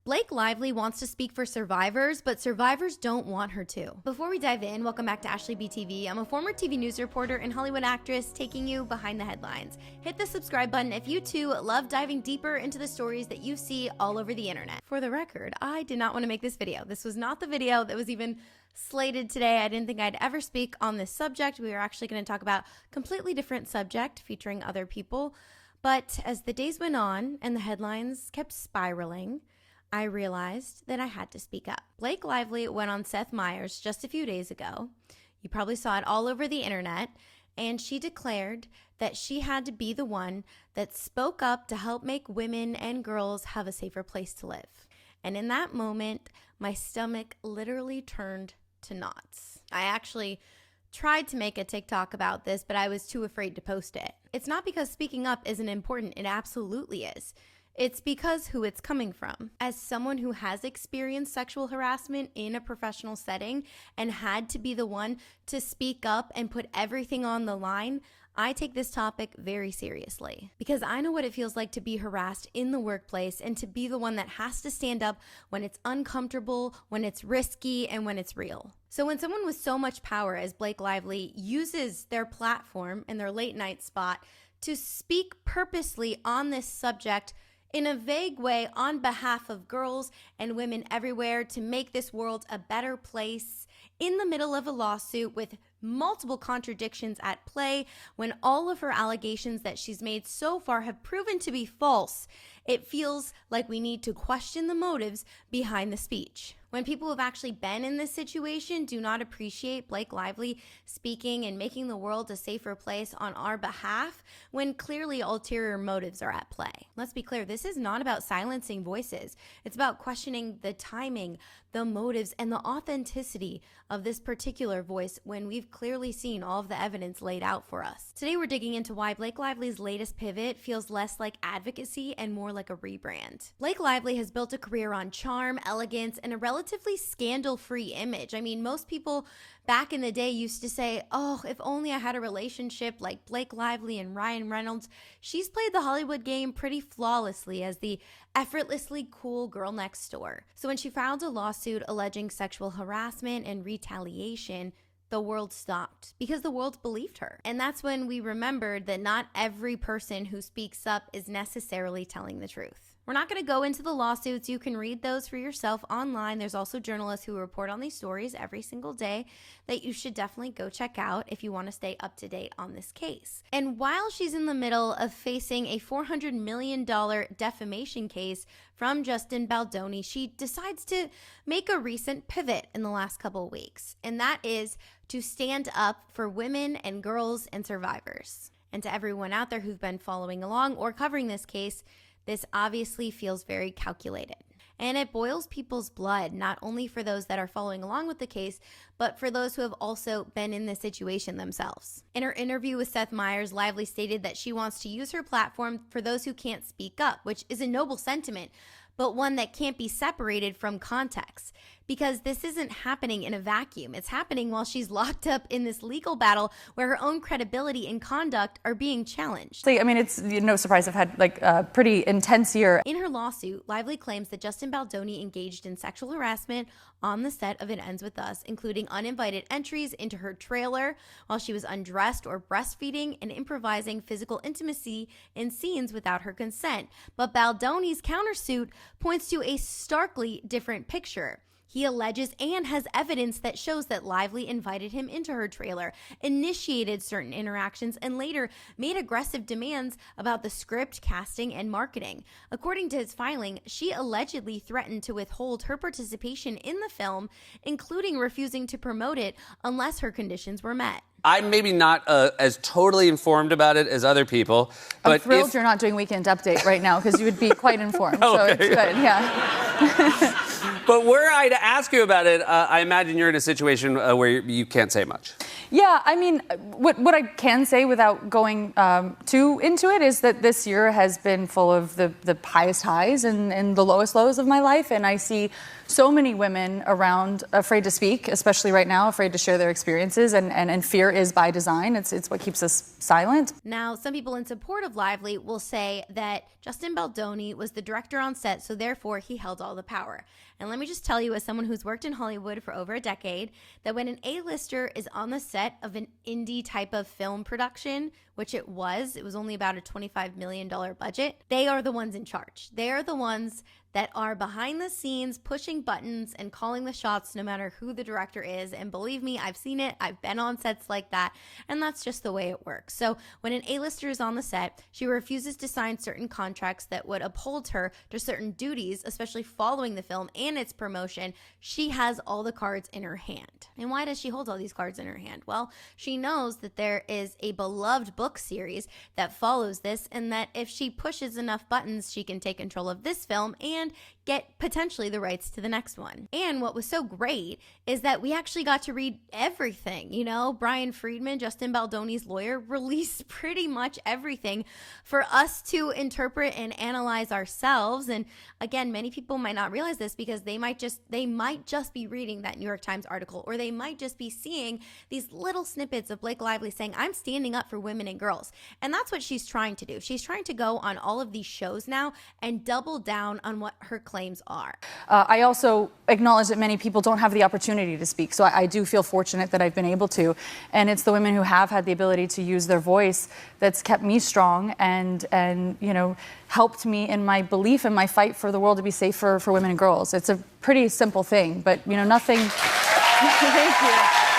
Blake Lively wants to speak for survivors, but survivors don't want her to. Before we dive in, welcome back to AshleyB TV. I'm a former TV news reporter and Hollywood actress taking you behind the headlines. Hit the subscribe button if you too love diving deeper into the stories that you see all over the internet. For the record, I did not want to make this video. This was not the video that was even slated today. I didn't think I'd ever speak on this subject. We are actually going to talk about a completely different subject featuring other people. But as the days went on and the headlines kept spiraling, I realized that I had to speak up. Blake Lively went on Seth Meyers just a few days ago. You probably saw it all over the internet. And she declared that she had to be the one that spoke up to help make women and girls have a safer place to live. And in that moment, my stomach literally turned to knots. I actually tried to make a TikTok about this, but I was too afraid to post it. It's not because speaking up isn't important. It absolutely is. It's because who it's coming from. As someone who has experienced sexual harassment in a professional setting and had to be the one to speak up and put everything on the line, I take this topic very seriously because I know what it feels like to be harassed in the workplace and to be the one that has to stand up when it's uncomfortable, when it's risky, and when it's real. So when someone with so much power as Blake Lively uses their platform and their late night spot to speak purposely on this subject in a vague way on behalf of girls and women everywhere to make this world a better place in the middle of a lawsuit with multiple contradictions at play, when all of her allegations that she's made so far have proven to be false, it feels like we need to question the motives behind the speech. When people who have actually been in this situation do not appreciate Blake Lively speaking and making the world a safer place on our behalf, when clearly ulterior motives are at play. Let's be clear, this is not about silencing voices. It's about questioning the timing, the motives, and the authenticity of this particular voice when we've clearly seen all of the evidence laid out for us. Today we're digging into why Blake Lively's latest pivot feels less like advocacy and more like a rebrand. Blake Lively has built a career on charm, elegance, and a relatively scandal-free image. I mean, most people back in the day used to say, oh, if only I had a relationship like Blake Lively and Ryan Reynolds. She's played the Hollywood game pretty flawlessly as the effortlessly cool girl next door. So when she filed a lawsuit alleging sexual harassment and retaliation, the world stopped because the world believed her. And that's when we remembered that not every person who speaks up is necessarily telling the truth. We're not going to go into the lawsuits. You can read those for yourself online. There's also journalists who report on these stories every single day that you should definitely go check out if you want to stay up to date on this case. And while she's in the middle of facing a $400 million defamation case from Justin Baldoni, she decides to make a recent pivot in the last couple of weeks. And that is to stand up for women and girls and survivors. And to everyone out there who've been following along or covering this case, this obviously feels very calculated. And it boils people's blood, not only for those that are following along with the case, but for those who have also been in this situation themselves. In her interview with Seth Meyers, Lively stated that she wants to use her platform for those who can't speak up, which is a noble sentiment, but one that can't be separated from context. Because this isn't happening in a vacuum. It's happening while she's locked up in this legal battle where her own credibility and conduct are being challenged. I mean, it's no surprise I've had like a pretty intense year. In her lawsuit, Lively claims that Justin Baldoni engaged in sexual harassment on the set of It Ends With Us, including uninvited entries into her trailer while she was undressed or breastfeeding and improvising physical intimacy in scenes without her consent. But Baldoni's countersuit points to a starkly different picture. He alleges and has evidence that shows that Lively invited him into her trailer, initiated certain interactions, and later made aggressive demands about the script, casting, and marketing. According to his filing, she allegedly threatened to withhold her participation in the film, including refusing to promote it unless her conditions were met. I'm maybe not as totally informed about it as other people. But I'm thrilled you're not doing Weekend Update right now because you would be quite informed. So it's good, yeah. But were I to ask you about it, I imagine you're in a situation where you can't say much. Yeah, I mean, what I can say without going too into it is that this year has been full of the highest highs and the lowest lows of my life. And I see so many women around afraid to speak, especially right now, afraid to share their experiences. And fear is by design. It's what keeps us silent. Now, some people in support of Lively will say that Justin Baldoni was the director on set, so therefore he held all the power. And let me just tell you, as someone who's worked in Hollywood for over a decade, that when an A-lister is on the set of an indie type of film production, which it was only about a $25 million budget, they are the ones in charge. They are the ones that are behind the scenes pushing buttons and calling the shots no matter who the director is. And believe me, I've seen it. I've been on sets like that. And that's just the way it works. So when an A-lister is on the set, she refuses to sign certain contracts that would uphold her to certain duties, especially following the film and its promotion. She has all the cards in her hand. And why does she hold all these cards in her hand? Well, she knows that there is a beloved book series that follows this, and that if she pushes enough buttons, she can take control of this film and get potentially the rights to the next one. And what was so great is that we actually got to read everything. You know, Brian Friedman, Justin Baldoni's lawyer, released pretty much everything for us to interpret and analyze ourselves. And again, many people might not realize this because they might just be reading that New York Times article, or they might just be seeing these little snippets of Blake Lively saying, I'm standing up for women and girls. And that's what she's trying to do. She's trying to go on all of these shows now and double down on what her claims are. I also acknowledge that many people don't have the opportunity to speak. So I do feel fortunate that I've been able to. And it's the women who have had the ability to use their voice that's kept me strong and you know, helped me in my belief and my fight for the world to be safer for women and girls. It's a pretty simple thing, but you know, nothing. Thank you.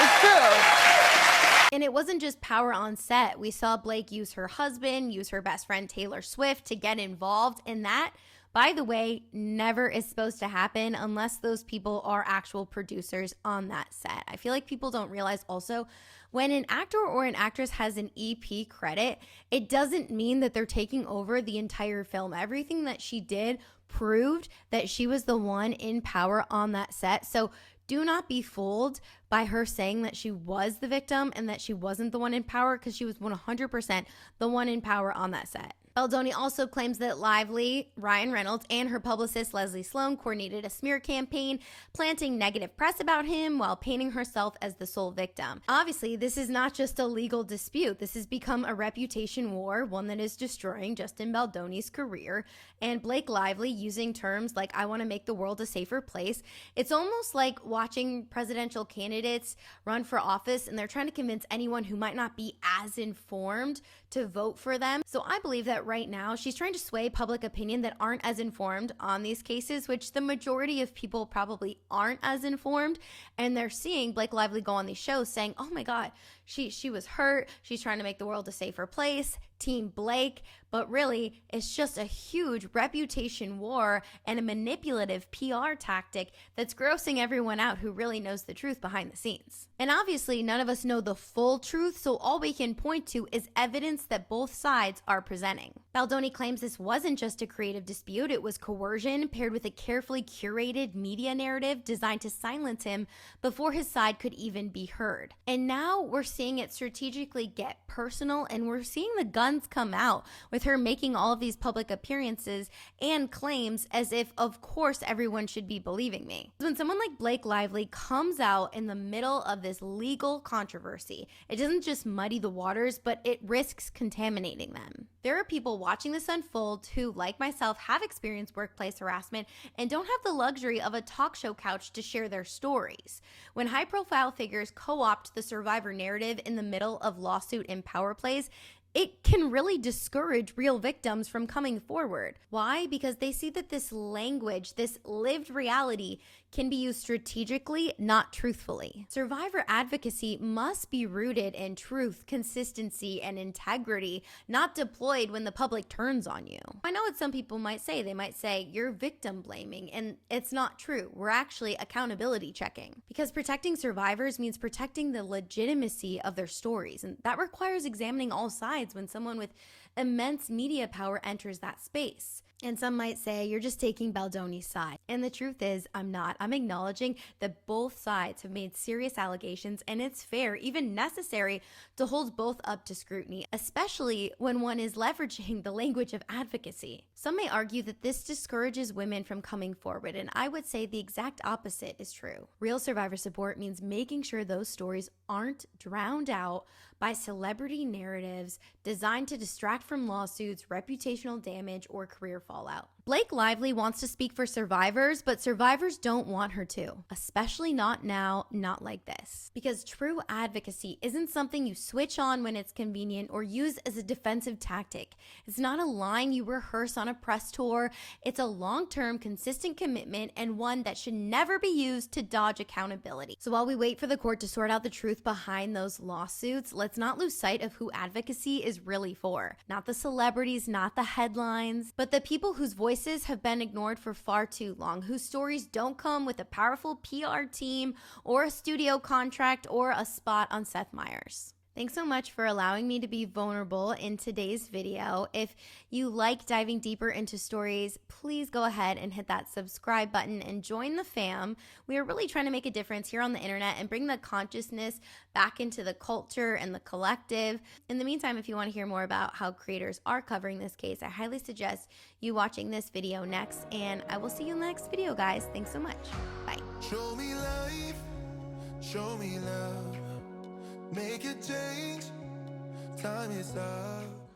It's true. And it wasn't just power on set. We saw Blake use her husband, use her best friend Taylor Swift to get involved in that. By the way, never is supposed to happen unless those people are actual producers on that set. I feel like people don't realize also, when an actor or an actress has an EP credit, it doesn't mean that they're taking over the entire film. Everything that she did proved that she was the one in power on that set. So do not be fooled by her saying that she was the victim and that she wasn't the one in power, because she was 100% the one in power on that set. Baldoni also claims that Lively, Ryan Reynolds, and her publicist Leslie Sloan coordinated a smear campaign, planting negative press about him while painting herself as the sole victim. Obviously, this is not just a legal dispute. This has become a reputation war, one that is destroying Justin Baldoni's career. And Blake Lively using terms like, I want to make the world a safer place. It's almost like watching presidential candidates run for office and they're trying to convince anyone who might not be as informed to vote for them. So I believe that right now she's trying to sway public opinion that aren't as informed on these cases, which the majority of people probably aren't as informed. And they're seeing Blake Lively go on these shows saying, oh my God, she was hurt. She's trying to make the world a safer place. Team Blake. But really, it's just a huge reputation war and a manipulative PR tactic that's grossing everyone out who really knows the truth behind the scenes. And obviously, none of us know the full truth, so all we can point to is evidence that both sides are presenting. Baldoni claims this wasn't just a creative dispute, it was coercion paired with a carefully curated media narrative designed to silence him before his side could even be heard. And now we're seeing it strategically get personal, and we're seeing the guns come out with her making all of these public appearances and claims as if, of course, everyone should be believing me. When someone like Blake Lively comes out in the middle of this legal controversy, it doesn't just muddy the waters, but it risks contaminating them. There are people watching this unfold who, like myself, have experienced workplace harassment and don't have the luxury of a talk show couch to share their stories. When high-profile figures co-opt the survivor narrative in the middle of lawsuit and power plays, it can really discourage real victims from coming forward. Why? Because they see that this language, this lived reality, can be used strategically, not truthfully. Survivor advocacy must be rooted in truth, consistency, and integrity, not deployed when the public turns on you. I know what some people might say. They might say, you're victim blaming, and it's not true. We're actually accountability checking. Because protecting survivors means protecting the legitimacy of their stories, and that requires examining all sides when someone with immense media power enters that space. And some might say you're just taking Baldoni's side. And the truth is, I'm not. I'm acknowledging that both sides have made serious allegations, and it's fair, even necessary, to hold both up to scrutiny, especially when one is leveraging the language of advocacy. Some may argue that this discourages women from coming forward, and I would say the exact opposite is true. Real survivor support means making sure those stories aren't drowned out by celebrity narratives designed to distract from lawsuits, reputational damage, or career fallout. Blake Lively wants to speak for survivors, but survivors don't want her to, especially not now, not like this. Because true advocacy isn't something you switch on when it's convenient or use as a defensive tactic. It's not a line you rehearse on a press tour. It's a long-term, consistent commitment, and one that should never be used to dodge accountability. So while we wait for the court to sort out the truth behind those lawsuits, let's not lose sight of who advocacy is really for. Not the celebrities, not the headlines, but the people whose voices have been ignored for far too long, whose stories don't come with a powerful PR team or a studio contract or a spot on Seth Meyers. Thanks so much for allowing me to be vulnerable in today's video. If you like diving deeper into stories, please go ahead and hit that subscribe button and join the fam. We are really trying to make a difference here on the internet and bring the consciousness back into the culture and the collective. In the meantime, if you want to hear more about how creators are covering this case, I highly suggest you watching this video next, and I will see you in the next video, guys. Thanks so much. Bye. Show me life, show me love. Make a change, time is up.